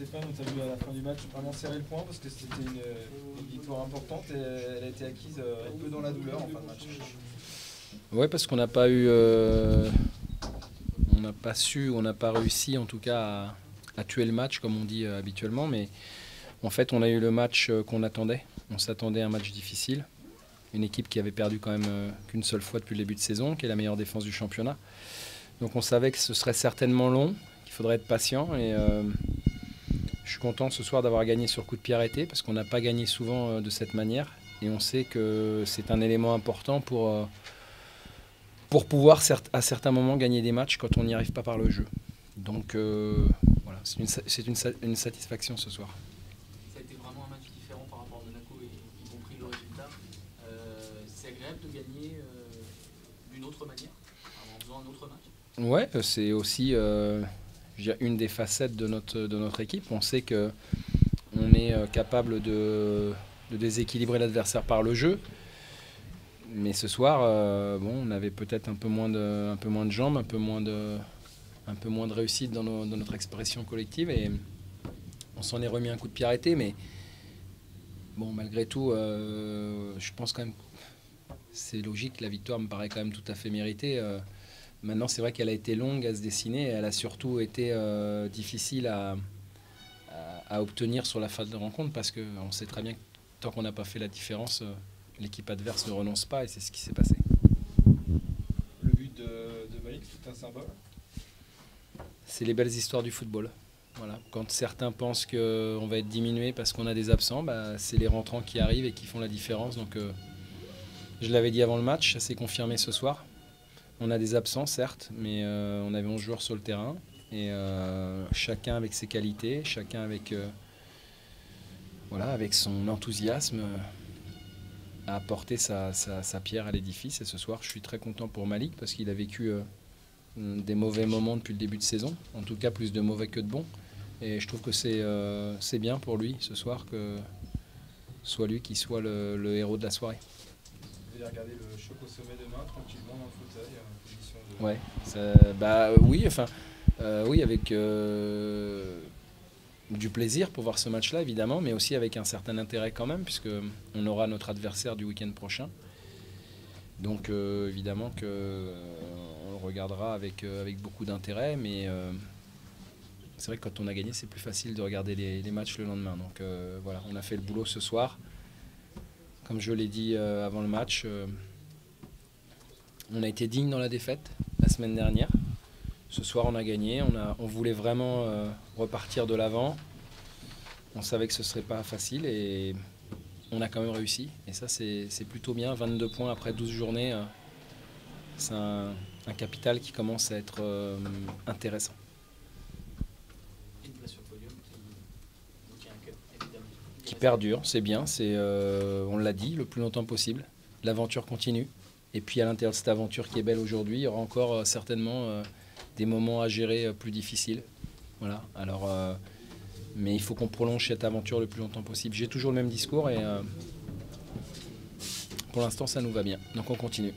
Stéphane, on t'a vu à la fin du match vraiment serrer le point parce que c'était une victoire importante et elle a été acquise un peu dans la douleur en fin de match. Ouais, parce qu'on n'a pas eu, on n'a pas su, on n'a pas réussi en tout cas à tuer le match comme on dit habituellement, mais en fait on a eu le match qu'on attendait. On s'attendait à un match difficile, une équipe qui avait perdu quand même qu'une seule fois depuis le début de saison, qui est la meilleure défense du championnat. Donc on savait que ce serait certainement long, qu'il faudrait être patient et je suis content ce soir d'avoir gagné sur coup de pied arrêté parce qu'on n'a pas gagné souvent de cette manière et on sait que c'est un élément important pour pouvoir à certains moments gagner des matchs quand on n'y arrive pas par le jeu. Donc voilà, c'est une satisfaction ce soir. Ça a été vraiment un match différent par rapport à Monaco et y compris le résultat. C'est agréable de gagner d'une autre manière, en faisant un autre match. Ouais, c'est aussi une des facettes de notre équipe. On sait qu'on est capable de déséquilibrer l'adversaire par le jeu. Mais ce soir, on avait peut-être un peu moins de jambes, un peu moins de réussite dans notre expression collective et on s'en est remis un coup de pied arrêté. Mais bon, malgré tout, je pense quand même que c'est logique. La victoire me paraît quand même tout à fait méritée. Maintenant, c'est vrai qu'elle a été longue à se dessiner. Elle a surtout été difficile à obtenir sur la phase de rencontre parce qu'on sait très bien que tant qu'on n'a pas fait la différence, l'équipe adverse ne renonce pas et c'est ce qui s'est passé. Le but de Malik, c'est un symbole. C'est les belles histoires du football. Voilà. Quand certains pensent qu'on va être diminué parce qu'on a des absents, c'est les rentrants qui arrivent et qui font la différence. Donc, je l'avais dit avant le match, ça s'est confirmé ce soir. On a des absents, certes, mais on avait 11 joueurs sur le terrain. Et chacun avec ses qualités, chacun avec son enthousiasme a apporté sa pierre à l'édifice. Et ce soir, je suis très content pour Malik parce qu'il a vécu des mauvais moments depuis le début de saison. En tout cas, plus de mauvais que de bons. Et je trouve que c'est bien pour lui ce soir que soit lui qui soit le héros de la soirée. Vous allez regarder le choc au sommet demain, tranquillement dans le fauteuil, en position de... Ouais, oui, avec du plaisir pour voir ce match-là, évidemment, mais aussi avec un certain intérêt quand même, puisqu'on aura notre adversaire du week-end prochain. Donc, évidemment qu'on le regardera avec beaucoup d'intérêt, mais c'est vrai que quand on a gagné, c'est plus facile de regarder les matchs le lendemain. Donc, voilà, on a fait le boulot ce soir. Comme je l'ai dit avant le match, on a été digne dans la défaite la semaine dernière. Ce soir, on a gagné. On voulait vraiment repartir de l'avant. On savait que ce ne serait pas facile et on a quand même réussi. Et ça, c'est plutôt bien. 22 points après 12 journées, c'est un capital qui commence à être intéressant. Une place sur le podium qui tient à cœur, évidemment. Qui perdure, c'est bien. On l'a dit, le plus longtemps possible. L'aventure continue. Et puis à l'intérieur de cette aventure qui est belle aujourd'hui, il y aura encore certainement des moments à gérer plus difficiles. Voilà. Alors, mais il faut qu'on prolonge cette aventure le plus longtemps possible. J'ai toujours le même discours et pour l'instant ça nous va bien. Donc on continue.